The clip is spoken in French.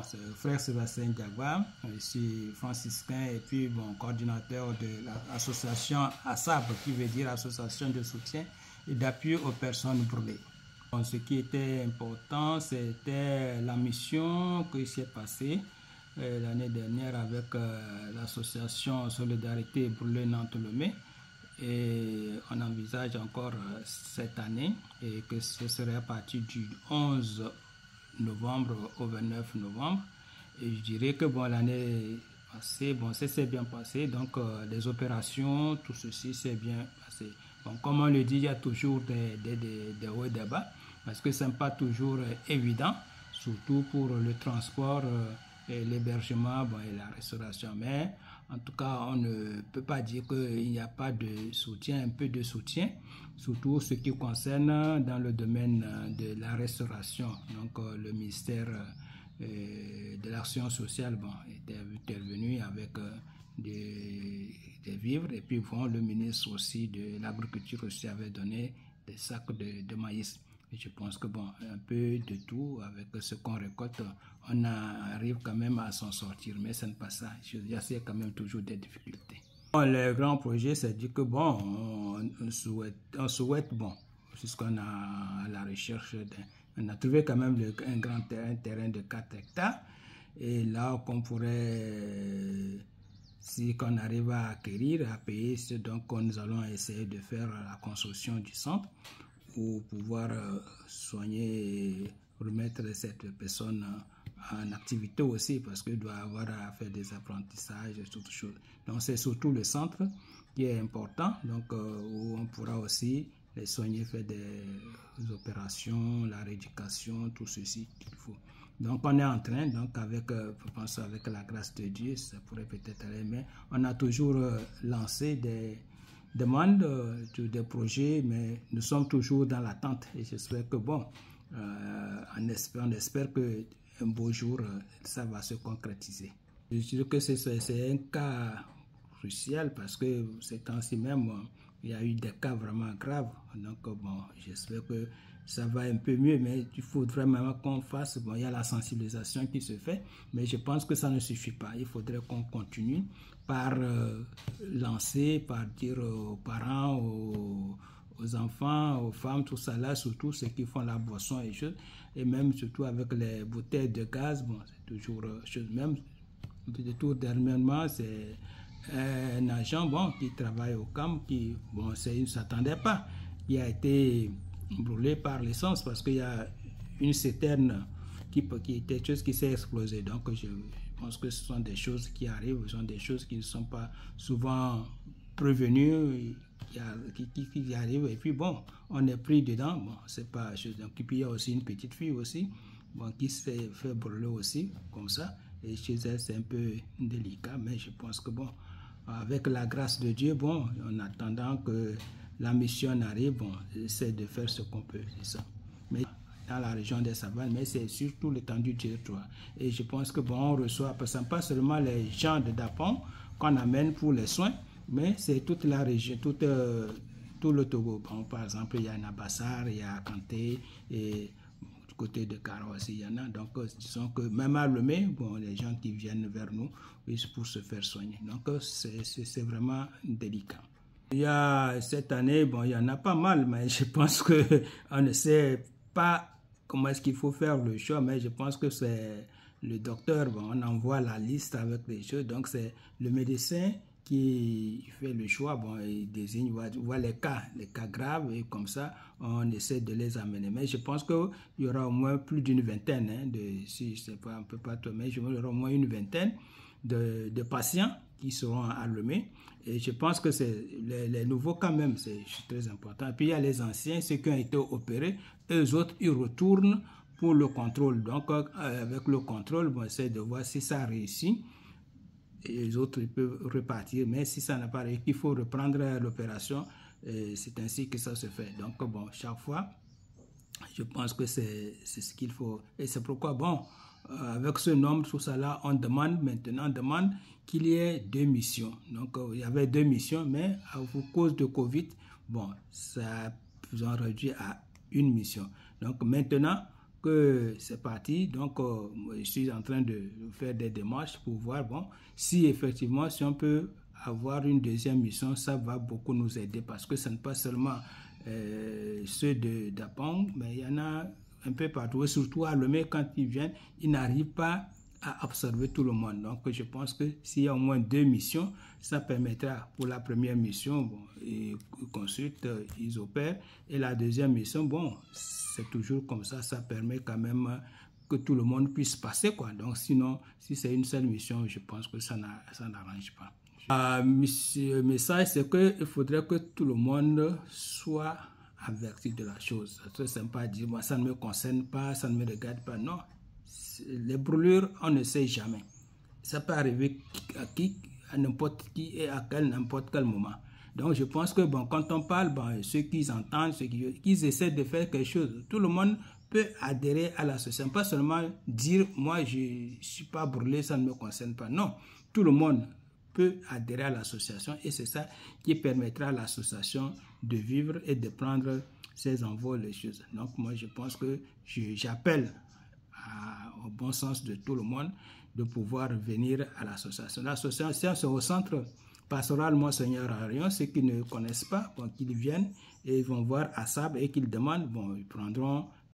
c'est frère Sébastien Diagba, je suis franciscain et puis bon, coordinateur de l'association ASAB, qui veut dire Association de soutien et d'appui aux personnes brûlées. Bon, ce qui était important, c'était la mission qui s'est passée l'année dernière avec l'association Solidarité Brûlée Nantes-Lomé. Et on envisage encore cette année et que ce serait à partir du 11 novembre au 29 novembre. Et je dirais que bon, l'année passée, bon, ça s'est bien passé. Donc, les opérations, tout ceci s'est bien passé. Bon, comme on le dit, il y a toujours des hauts et des bas parce que ce n'est pas toujours évident, surtout pour le transport, et l'hébergement, bon, et la restauration. Mais en tout cas, on ne peut pas dire qu'il n'y a pas de soutien, un peu de soutien, surtout ce qui concerne dans le domaine de la restauration. Donc, le ministère de l'action sociale, bon, était intervenu avec des vivres. Et puis, bon, le ministre aussi de l'agriculture aussi avait donné des sacs de maïs. Et je pense que bon, un peu de tout, avec ce qu'on récolte, on arrive quand même à s'en sortir, mais ce n'est pas ça. Il y a quand même toujours des difficultés. Bon, le grand projet, c'est dit que bon, on souhaite bon, puisqu'on a à la recherche, on a trouvé quand même un terrain de 4 hectares, et là qu'on pourrait, si qu'on arrive à acquérir, à payer, donc nous allons essayer de faire la construction du centre, pour pouvoir soigner et remettre cette personne en activité aussi, parce qu'il doit avoir à faire des apprentissages et toutes choses. Donc c'est surtout le centre qui est important, donc où on pourra aussi les soigner, faire des opérations, la rééducation, tout ceci qu'il faut. Donc on est en train, donc avec, je pense avec la grâce de Dieu, ça pourrait peut-être aller, mais on a toujours lancé des demandes, des projets, mais nous sommes toujours dans l'attente et j'espère que bon, on espère que un beau jour ça va se concrétiser. Je dirais que c'est un cas crucial parce que ces temps-ci même, il y a eu des cas vraiment graves. Donc bon, j'espère que ça va un peu mieux, mais il faut vraiment qu'on fasse, bon, il y a la sensibilisation qui se fait, mais je pense que ça ne suffit pas. Il faudrait qu'on continue par lancer, par dire aux parents, aux enfants, aux femmes, tout ça là, surtout ceux qui font la boisson et choses, et même surtout avec les bouteilles de gaz, bon, c'est toujours chose même. Tout dernièrement, c'est un agent bon, qui travaille au camp, qui, bon, il ne s'attendait pas, qui a été brûlé par l'essence parce qu'il y a une citerne qui était chose qui s'est explosée. Donc je pense que ce sont des choses qui arrivent, ce sont des choses qui ne sont pas souvent prévenues, qui arrivent, et puis bon, on est pris dedans, bon, c'est pas chose. Donc, et puis il y a aussi une petite fille aussi, bon, qui s'est fait brûler aussi, comme ça, et chez elle c'est un peu délicat, mais je pense que bon, avec la grâce de Dieu, bon, en attendant que la mission arrive, bon, c'est de faire ce qu'on peut, c'est ça. Mais dans la région des Savanes, mais c'est surtout l'étendue du territoire. Et je pense que bon, on reçoit, parce que ce n'est pas seulement les gens de Dapon qu'on amène pour les soins, mais c'est toute la région, tout le Togo. Bon, par exemple, il y a Nabassar, il y a Kanté, et du côté de Karo aussi, il y en a. Donc, disons que même à Lomé, bon, les gens qui viennent vers nous pour se faire soigner. Donc, c'est vraiment délicat. Il y a cette année, bon, il y en a pas mal, mais je pense qu'on ne sait pas comment est-ce qu'il faut faire le choix, mais je pense que c'est le docteur, bon, on envoie la liste avec les choses, donc c'est le médecin qui fait le choix, bon, il désigne, voit les cas graves, et comme ça, on essaie de les amener. Mais je pense qu'il y aura au moins plus d'une vingtaine, hein, si je sais pas, un peu pas tout, mais il y aura au moins une vingtaine de patients qui seront enrhumés. Et je pense que c'est les nouveaux quand même, c'est très important. Puis il y a les anciens, ceux qui ont été opérés, eux autres, ils retournent pour le contrôle. Donc avec le contrôle, on essaie de voir si ça réussit. Et les autres, ils peuvent repartir. Mais si ça n'a pas réussi, il faut reprendre l'opération. C'est ainsi que ça se fait. Donc bon, chaque fois, je pense que c'est ce qu'il faut. Et c'est pourquoi, bon, avec ce nombre, tout ça là, on demande qu'il y ait 2 missions. Donc, il y avait 2 missions, mais à cause de Covid, bon, ça nous a réduit à 1 mission. Donc, maintenant, que c'est parti, donc je suis en train de faire des démarches pour voir, bon, si effectivement, si on peut avoir une deuxième mission, ça va beaucoup nous aider, parce que ce n'est pas seulement ceux d'Apong, mais il y en a un peu partout, et surtout à Lomé, quand ils viennent, ils n'arrivent pas à absorber tout le monde. Donc je pense que s'il y a au moins 2 missions, ça permettra pour la première mission, bon, ils consultent, ils opèrent, et la deuxième mission, bon, c'est toujours comme ça permet quand même que tout le monde puisse passer, quoi. Donc sinon, si c'est une seule mission, je pense que ça n'arrange pas. Le message, c'est qu'il faudrait que tout le monde soit averti de la chose. C'est très sympa à dire, moi, ça ne me concerne pas, ça ne me regarde pas. Non, les brûlures, on ne sait jamais. Ça peut arriver à qui, à n'importe qui et à n'importe quel moment. Donc je pense que bon, quand on parle, bon, ceux qui entendent, ceux qui essaient de faire quelque chose, tout le monde peut adhérer à l'association. Pas seulement dire, moi je ne suis pas brûlé, ça ne me concerne pas. Non, tout le monde peut adhérer à l'association et c'est ça qui permettra à l'association de vivre et de prendre ses envols, les choses. Donc moi je pense que j'appelle au bon sens de tout le monde de pouvoir venir à l'association. L'association, c'est au centre pastoral Monseigneur Arion. Ceux qui ne connaissent pas, bon, qu'ils viennent et ils vont voir ASAB et qu'ils demandent, bon, ils prendront